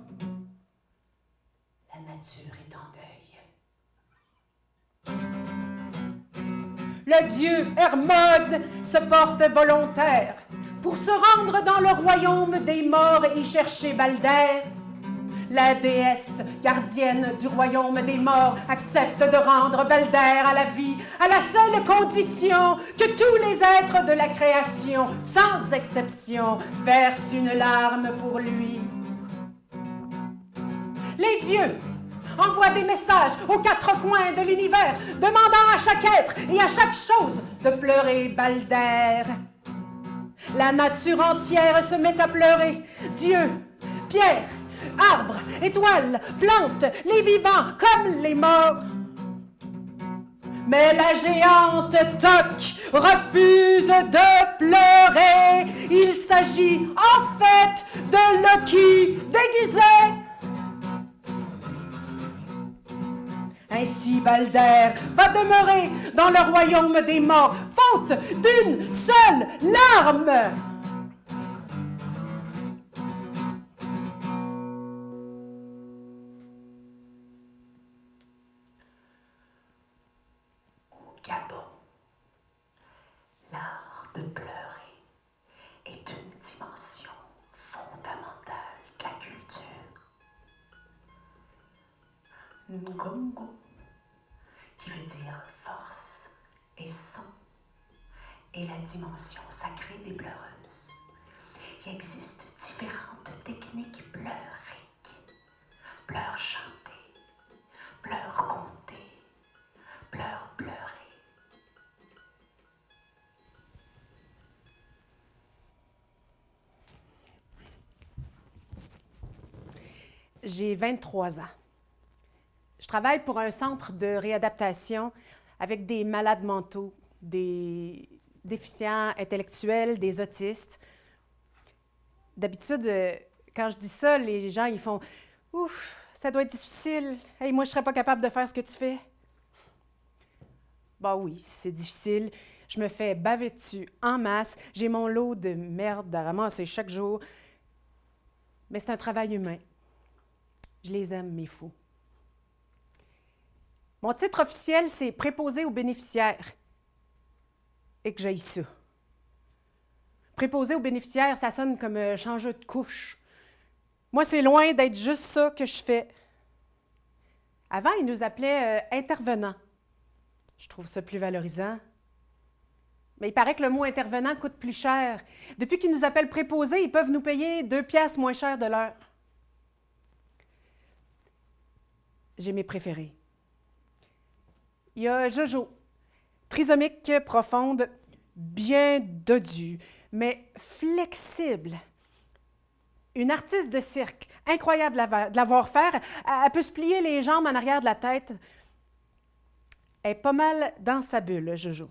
La nature est en deuil. Le dieu Hermod se porte volontaire pour se rendre dans le royaume des morts et y chercher Balder. La déesse gardienne du royaume des morts accepte de rendre Balder à la vie à la seule condition que tous les êtres de la création, sans exception, versent une larme pour lui. Les dieux envoient des messages aux quatre coins de l'univers, demandant à chaque être et à chaque chose de pleurer Balder. La nature entière se met à pleurer. Dieu, pierre, arbres, étoiles, plantes, les vivants comme les morts. Mais la géante Toc refuse de pleurer. Il s'agit en fait de Loki déguisé. Ainsi Balder va demeurer dans le royaume des morts, faute d'une seule larme. Gabon, l'art de pleurer est une dimension fondamentale de la culture. Ngongo, qui veut dire force et son, est la dimension sacrée des pleureuses. Il existe différentes techniques pleuriques. Pleurs chantés, pleurs comptés, pleurs pleurés. J'ai 23 ans. Je travaille pour un centre de réadaptation avec des malades mentaux, des déficients intellectuels, des autistes. D'habitude, quand je dis ça, les gens ils font « Ouf, ça doit être difficile. Hey, moi, je ne serais pas capable de faire ce que tu fais. » Ben oui, c'est difficile. Je me fais baver dessus en masse. J'ai mon lot de merde à ramasser chaque jour. Mais c'est un travail humain. Je les aime, mes fous. Mon titre officiel, c'est préposé aux bénéficiaires. Et que j'aille ça. Préposé aux bénéficiaires, ça sonne comme changer de couche. Moi, c'est loin d'être juste ça que je fais. Avant, ils nous appelaient intervenants. Je trouve ça plus valorisant. Mais il paraît que le mot intervenant coûte plus cher. Depuis qu'ils nous appellent préposés, ils peuvent nous payer 2 piastres moins cher de l'heure. J'ai mes préférés. Il y a Jojo, trisomique profonde, bien dodue, mais flexible. Une artiste de cirque, incroyable de la voir faire. Elle peut se plier les jambes en arrière de la tête. Elle est pas mal dans sa bulle, Jojo.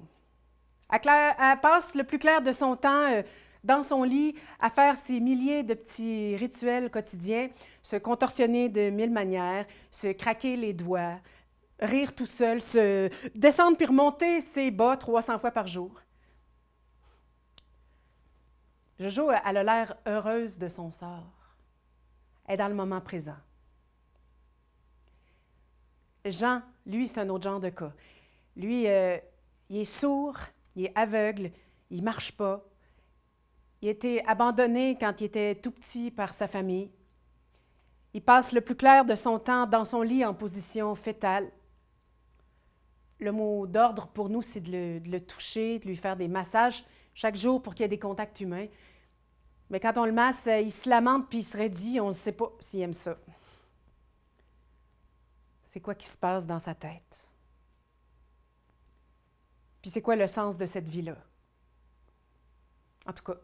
Elle passe le plus clair de son temps dans son lit à faire ses milliers de petits rituels quotidiens, se contorsionner de 1000 manières, se craquer les doigts, rire tout seul, se descendre puis remonter ses bas 300 fois par jour. Jojo, elle a l'air heureuse de son sort. Elle est dans le moment présent. Jean, lui, c'est un autre genre de cas. Lui, il est sourd, il est aveugle, il ne marche pas. Il a été abandonné quand il était tout petit par sa famille. Il passe le plus clair de son temps dans son lit en position fétale. Le mot d'ordre pour nous, c'est de le toucher, de lui faire des massages chaque jour pour qu'il y ait des contacts humains. Mais quand on le masse, il se lamente puis il se raidit, on ne sait pas s'il aime ça. C'est quoi qui se passe dans sa tête? Puis c'est quoi le sens de cette vie-là? En tout cas,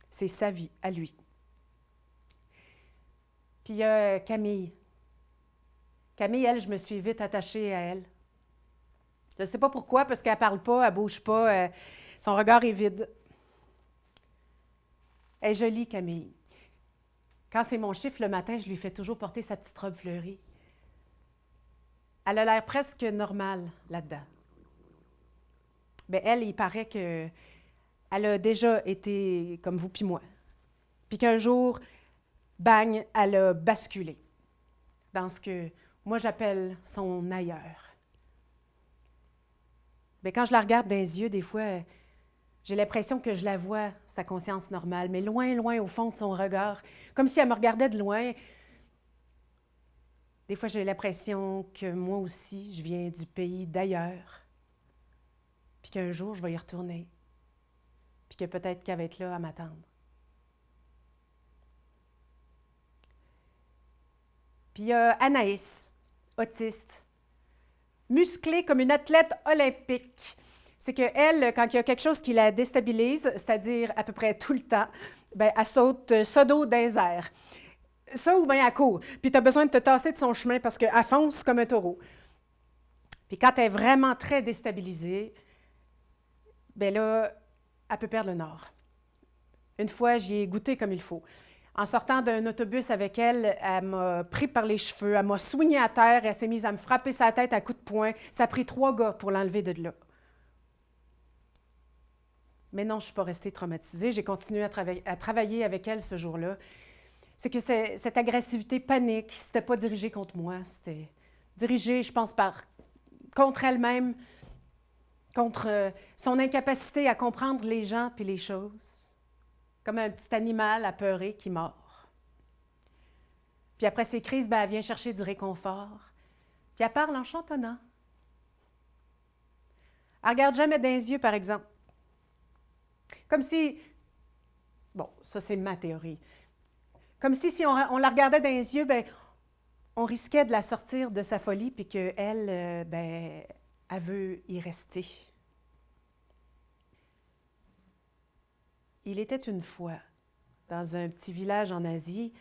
c'est sa vie à lui. Puis il y a Camille. Camille, elle, je me suis vite attachée à elle. Je ne sais pas pourquoi, parce qu'elle ne parle pas, elle ne bouge pas, son regard est vide. Elle est jolie, Camille. Quand c'est mon chiffre le matin, je lui fais toujours porter sa petite robe fleurie. Elle a l'air presque normale là-dedans. Bien, elle, il paraît qu'elle a déjà été comme vous puis moi. Puis qu'un jour, bang, elle a basculé dans ce que moi j'appelle son ailleurs. Bien, quand je la regarde dans les yeux, des fois, j'ai l'impression que je la vois, sa conscience normale, mais loin, loin au fond de son regard, comme si elle me regardait de loin. Des fois, j'ai l'impression que moi aussi, je viens du pays d'ailleurs, puis qu'un jour, je vais y retourner, puis que peut-être qu'elle va être là à m'attendre. Puis il y a Anaïs, autiste, musclée comme une athlète olympique. C'est qu'elle, quand il y a quelque chose qui la déstabilise, c'est-à-dire à peu près tout le temps, bien, elle saute sodo dans les airs. Ça ou bien elle court. Puis tu as besoin de te tasser de son chemin parce qu'elle fonce comme un taureau. Puis quand elle est vraiment très déstabilisée, bien là, elle peut perdre le nord. Une fois, j'y ai goûté comme il faut. En sortant d'un autobus avec elle, elle m'a pris par les cheveux, elle m'a soigné à terre, elle s'est mise à me frapper sa tête à coups de poing. Ça a pris 3 gars pour l'enlever de là. Mais non, je ne suis pas restée traumatisée. J'ai continué à travailler avec elle ce jour-là. C'est que cette agressivité panique, c'était pas dirigé contre moi, c'était dirigé, je pense, contre elle-même, contre son incapacité à comprendre les gens puis les choses, comme un petit animal apeuré qui mord. Puis après ces crises, ben, elle vient chercher du réconfort, puis elle parle en chantonnant. Elle regarde jamais dans les yeux, par exemple. Comme si, bon, ça c'est ma théorie, comme si on la regardait dans les yeux, ben, on risquait de la sortir de sa folie, puis qu'elle, ben, elle veut y rester. Il était une fois, dans un petit village en Asie,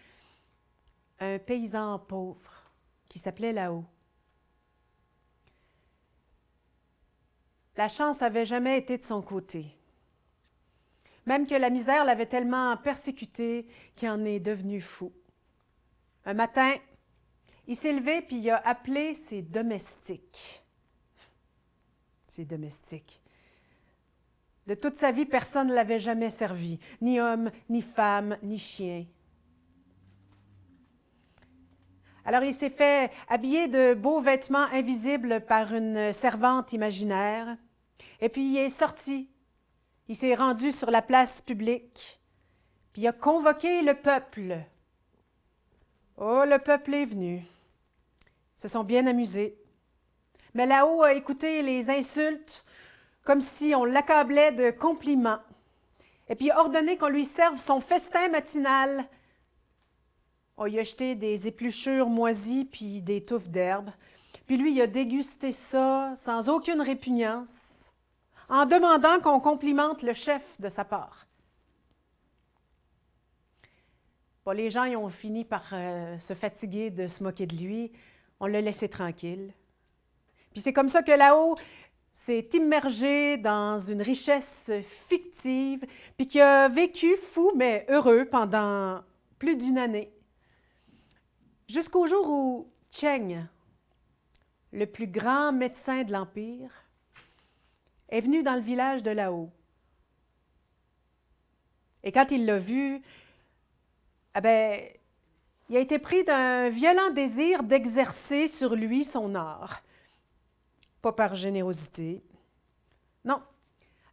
un paysan pauvre qui s'appelait Lao. La chance n'avait jamais été de son côté. Même que la misère l'avait tellement persécuté qu'il en est devenu fou. Un matin, il s'est levé puis il a appelé ses domestiques. Ses domestiques. De toute sa vie, personne ne l'avait jamais servi, ni homme, ni femme, ni chien. Alors il s'est fait habiller de beaux vêtements invisibles par une servante imaginaire, et puis il est sorti. Il s'est rendu sur la place publique, puis il a convoqué le peuple. Oh, le peuple est venu. Ils se sont bien amusés. Mais Lao a écouté les insultes comme si on l'accablait de compliments. Et puis il a ordonné qu'on lui serve son festin matinal. On lui a jeté des épluchures moisies puis des touffes d'herbe. Puis lui, il a dégusté ça sans aucune répugnance, en demandant qu'on complimente le chef de sa part. Bon, les gens ils ont fini par se fatiguer de se moquer de lui. On l'a laissé tranquille. Puis c'est comme ça que Lao s'est immergé dans une richesse fictive, puis qui a vécu fou mais heureux pendant plus d'1 année. Jusqu'au jour où Cheng, le plus grand médecin de l'Empire, est venu dans le village de Lao. Et quand il l'a vu, eh bien, il a été pris d'un violent désir d'exercer sur lui son art. Pas par générosité. Non,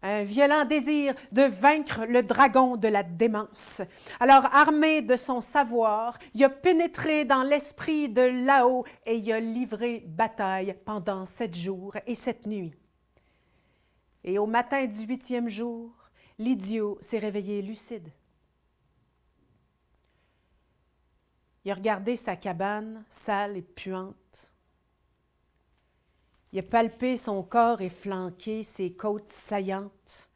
un violent désir de vaincre le dragon de la démence. Alors, armé de son savoir, il a pénétré dans l'esprit de là-haut et il a livré bataille pendant 7 jours et 7 nuits. Et au matin du 8e jour, l'idiot s'est réveillé lucide. Il a regardé sa cabane, sale et puante. Il a palpé son corps efflanqué, ses côtes saillantes.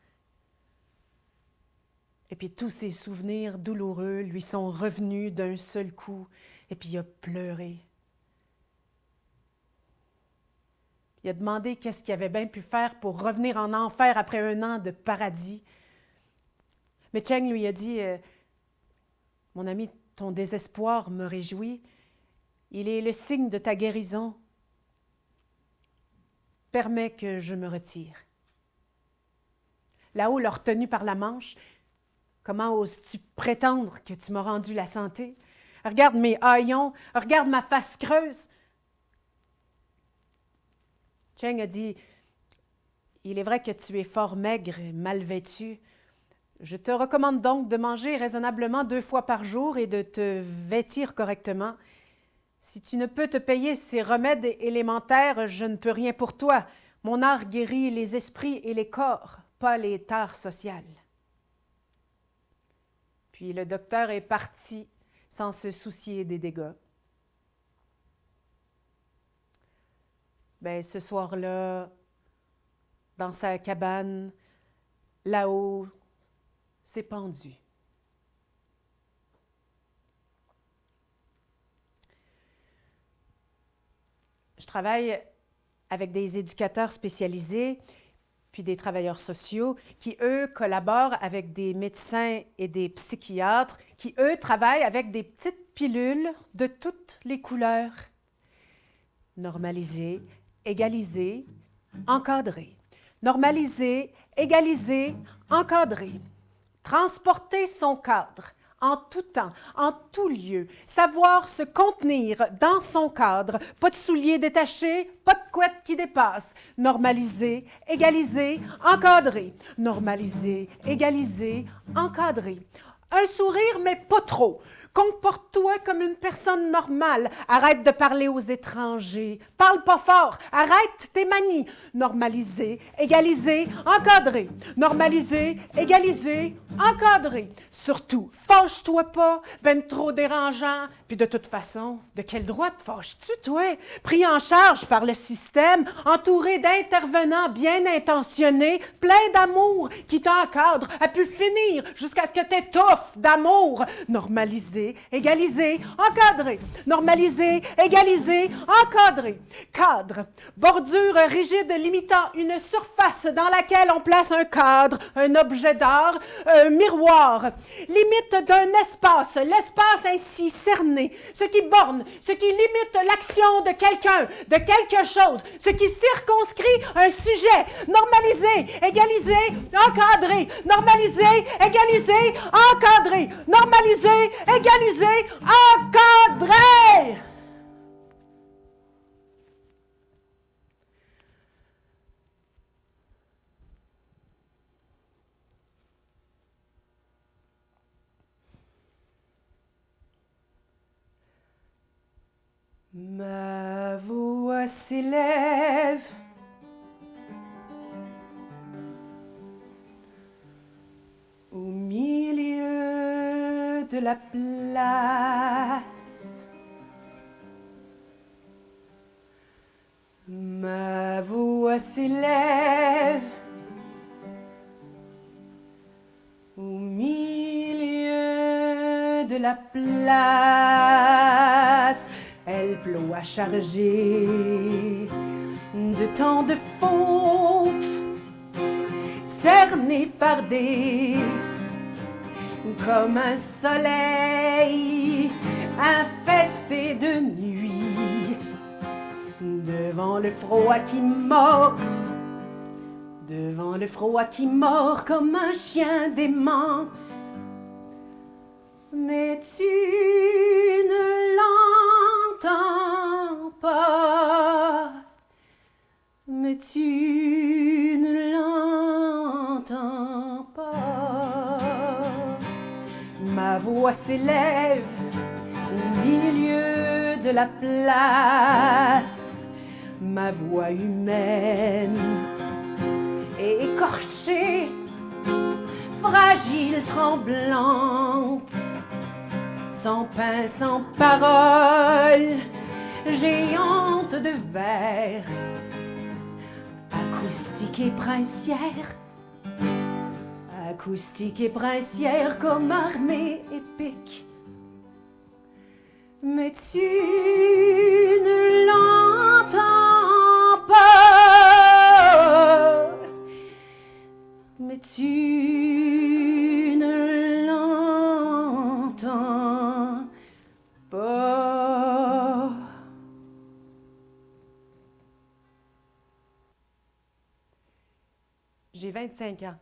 Et puis tous ses souvenirs douloureux lui sont revenus d'un seul coup, et puis il a pleuré. Il a demandé qu'est-ce qu'il avait bien pu faire pour revenir en enfer après un an de paradis. Mais Cheng lui a dit « Mon ami, ton désespoir me réjouit. Il est le signe de ta guérison. Permets que je me retire. » Là-haut l'a retenu par la manche. « Comment oses-tu prétendre que tu m'as rendu la santé? Regarde mes haillons, regarde ma face creuse. » Cheng a dit « Il est vrai que tu es fort maigre et mal vêtu. Je te recommande donc de manger raisonnablement 2 fois par jour et de te vêtir correctement. Si tu ne peux te payer ces remèdes élémentaires, je ne peux rien pour toi. Mon art guérit les esprits et les corps, pas les tares sociales. » Puis le docteur est parti sans se soucier des dégâts. Ben, ce soir-là, dans sa cabane, là-haut, s'est pendu. Je travaille avec des éducateurs spécialisés, puis des travailleurs sociaux, qui, eux, collaborent avec des médecins et des psychiatres, qui, eux, travaillent avec des petites pilules de toutes les couleurs. Normaliser, égaliser, encadrer. Normaliser, égaliser, encadrer. Transporter son cadre en tout temps, en tout lieu, savoir se contenir dans son cadre, pas de souliers détachés, pas de couette qui dépasse. Normaliser, égaliser, encadrer. Normaliser, égaliser, encadrer. Un sourire, mais pas trop. Comporte-toi comme une personne normale. Arrête de parler aux étrangers. Parle pas fort. Arrête tes manies. Normaliser, égaliser, encadrer. Normaliser, égaliser, encadrer. Surtout, fâche-toi pas, ben trop dérangeant. Puis de toute façon, de quel droit te fâches-tu, toi? Pris en charge par le système, entouré d'intervenants bien intentionnés, plein d'amour, qui t'encadrent, a pu finir jusqu'à ce que t'étouffes d'amour. Normaliser, égaliser, encadrer. Normaliser, égaliser, encadrer. Cadre. Bordure rigide limitant une surface dans laquelle on place un cadre, un objet d'art, un miroir. Limite d'un espace, l'espace ainsi cerné. Ce qui borne, ce qui limite l'action de quelqu'un, de quelque chose. Ce qui circonscrit un sujet. Normaliser, égaliser, encadrer. Normaliser, égaliser, encadrer. Normaliser, égaliser, encadrer. Ma voix s'élève au milieu de la place. Ma voix s'élève au milieu de la place. Elle ploie chargée de tant de fautes, cernée, fardée, comme un soleil infesté de nuit, devant le froid qui mord, devant le froid qui mord comme un chien dément. Mais tu ne l'entends pas, mais tu ne voix s'élève au milieu de la place. Ma voix humaine est écorchée, fragile, tremblante, sans pain, sans parole, géante de verre, acoustique et princière, acoustique et princière comme armée épique. Mais tu ne l'entends pas, mais tu ne l'entends pas. J'ai 25 ans.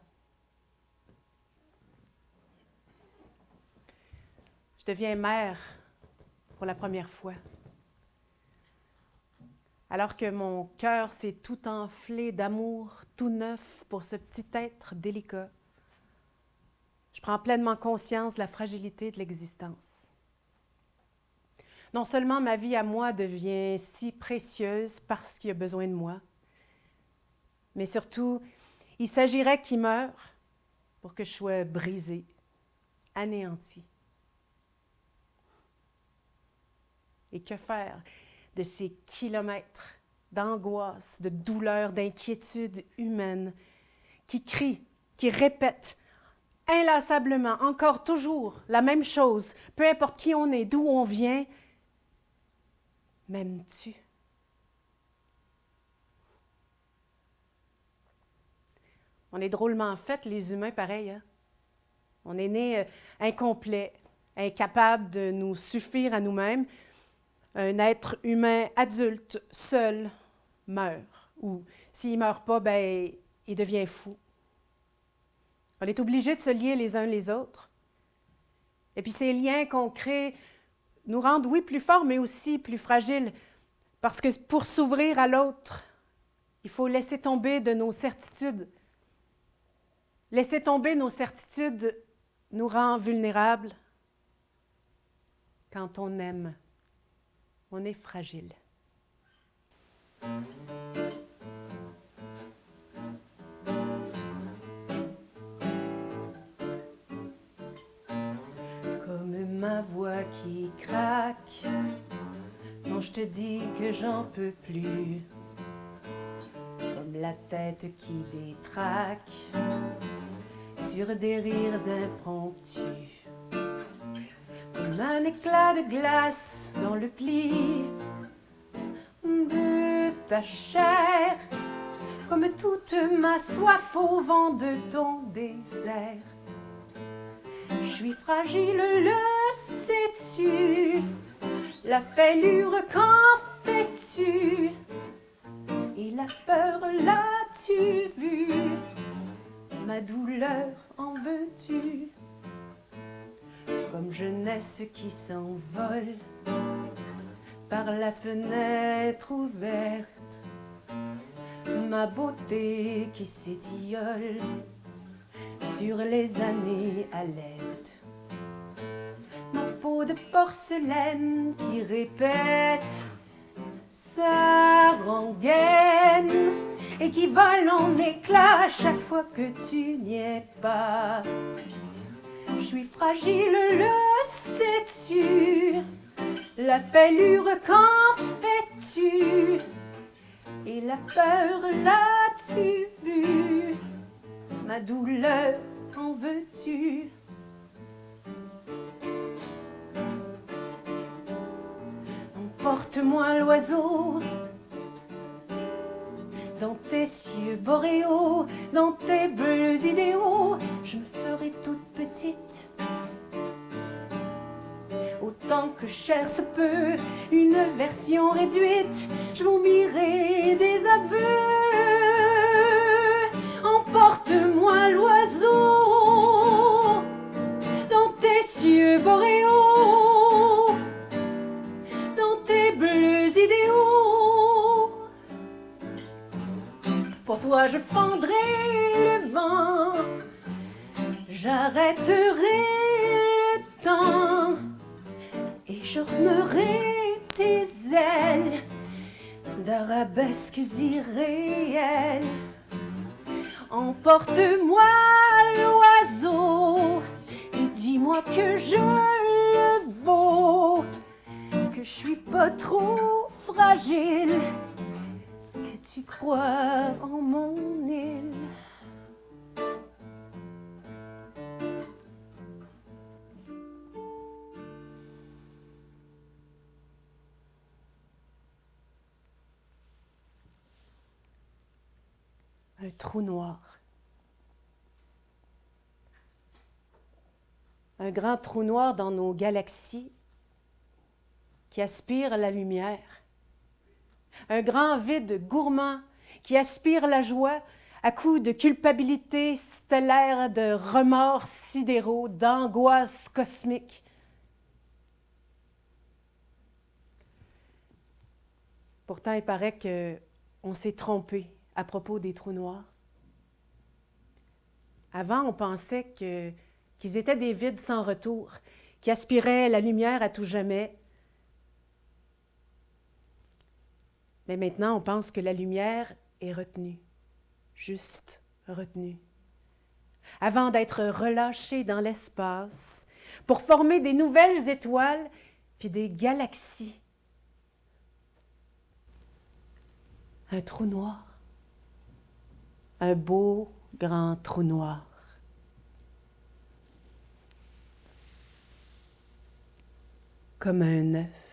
Je deviens mère pour la première fois. Alors que mon cœur s'est tout enflé d'amour tout neuf pour ce petit être délicat, je prends pleinement conscience de la fragilité de l'existence. Non seulement ma vie à moi devient si précieuse parce qu'il y a besoin de moi, mais surtout, il s'agirait qu'il meure pour que je sois brisée, anéantie. Et que faire de ces kilomètres d'angoisse, de douleur, d'inquiétude humaine qui crient, qui répètent inlassablement, encore toujours, la même chose, peu importe qui on est, d'où on vient. M'aimes-tu? On est drôlement faits, les humains, pareil. Hein? On est nés incomplets, incapables de nous suffire à nous-mêmes. Un être humain adulte, seul, meurt. Ou s'il ne meurt pas, ben, il devient fou. On est obligés de se lier les uns les autres. Et puis ces liens qu'on crée nous rendent, oui, plus forts, mais aussi plus fragiles. Parce que pour s'ouvrir à l'autre, il faut laisser tomber de nos certitudes. Laisser tomber nos certitudes nous rend vulnérables. Quand on aime, on est fragile. Comme ma voix qui craque quand je te dis que j'en peux plus. Comme la tête qui détraque sur des rires impromptus. Comme un éclat de glace dans le pli de ta chair. Comme toute ma soif au vent de ton désert. Je suis fragile, le sais-tu? La fêlure, qu'en fais-tu? Et la peur, l'as-tu vu? Ma douleur, en veux-tu? Comme jeunesse qui s'envole par la fenêtre ouverte, ma beauté qui s'étiole sur les années alertes. Ma peau de porcelaine qui répète sa rengaine et qui vole en éclats chaque fois que tu n'y es pas. Je suis fragile, le sais-tu? La fêlure, qu'en fais-tu? Et la peur, l'as-tu vu? Ma douleur, en veux-tu? Emporte-moi l'oiseau dans tes cieux boréaux, dans tes bleus idéaux. Je me ferai toute petite, autant que chair se peut, une version réduite. Je vom'irai des aveux. Emporte-moi l'oiseau dans tes cieux boréaux, dans tes bleus idéaux. Pour toi je fendrai le vent, j'arrêterai le temps et j'ornerai tes ailes d'arabesques irréelles. Emporte-moi l'oiseau et dis-moi que je le vaux, que je suis pas trop fragile, que tu crois en mon île. Un trou noir. Un grand trou noir dans nos galaxies qui aspire la lumière. Un grand vide gourmand qui aspire la joie à coups de culpabilité stellaire, de remords sidéraux, d'angoisse cosmique. Pourtant, il paraît qu'on s'est trompé à propos des trous noirs. Avant, on pensait qu'ils étaient des vides sans retour, qui aspiraient la lumière à tout jamais. Mais maintenant, on pense que la lumière est retenue, juste retenue, avant d'être relâchée dans l'espace pour former des nouvelles étoiles puis des galaxies. Un trou noir. Un beau grand trou noir. Comme un œuf.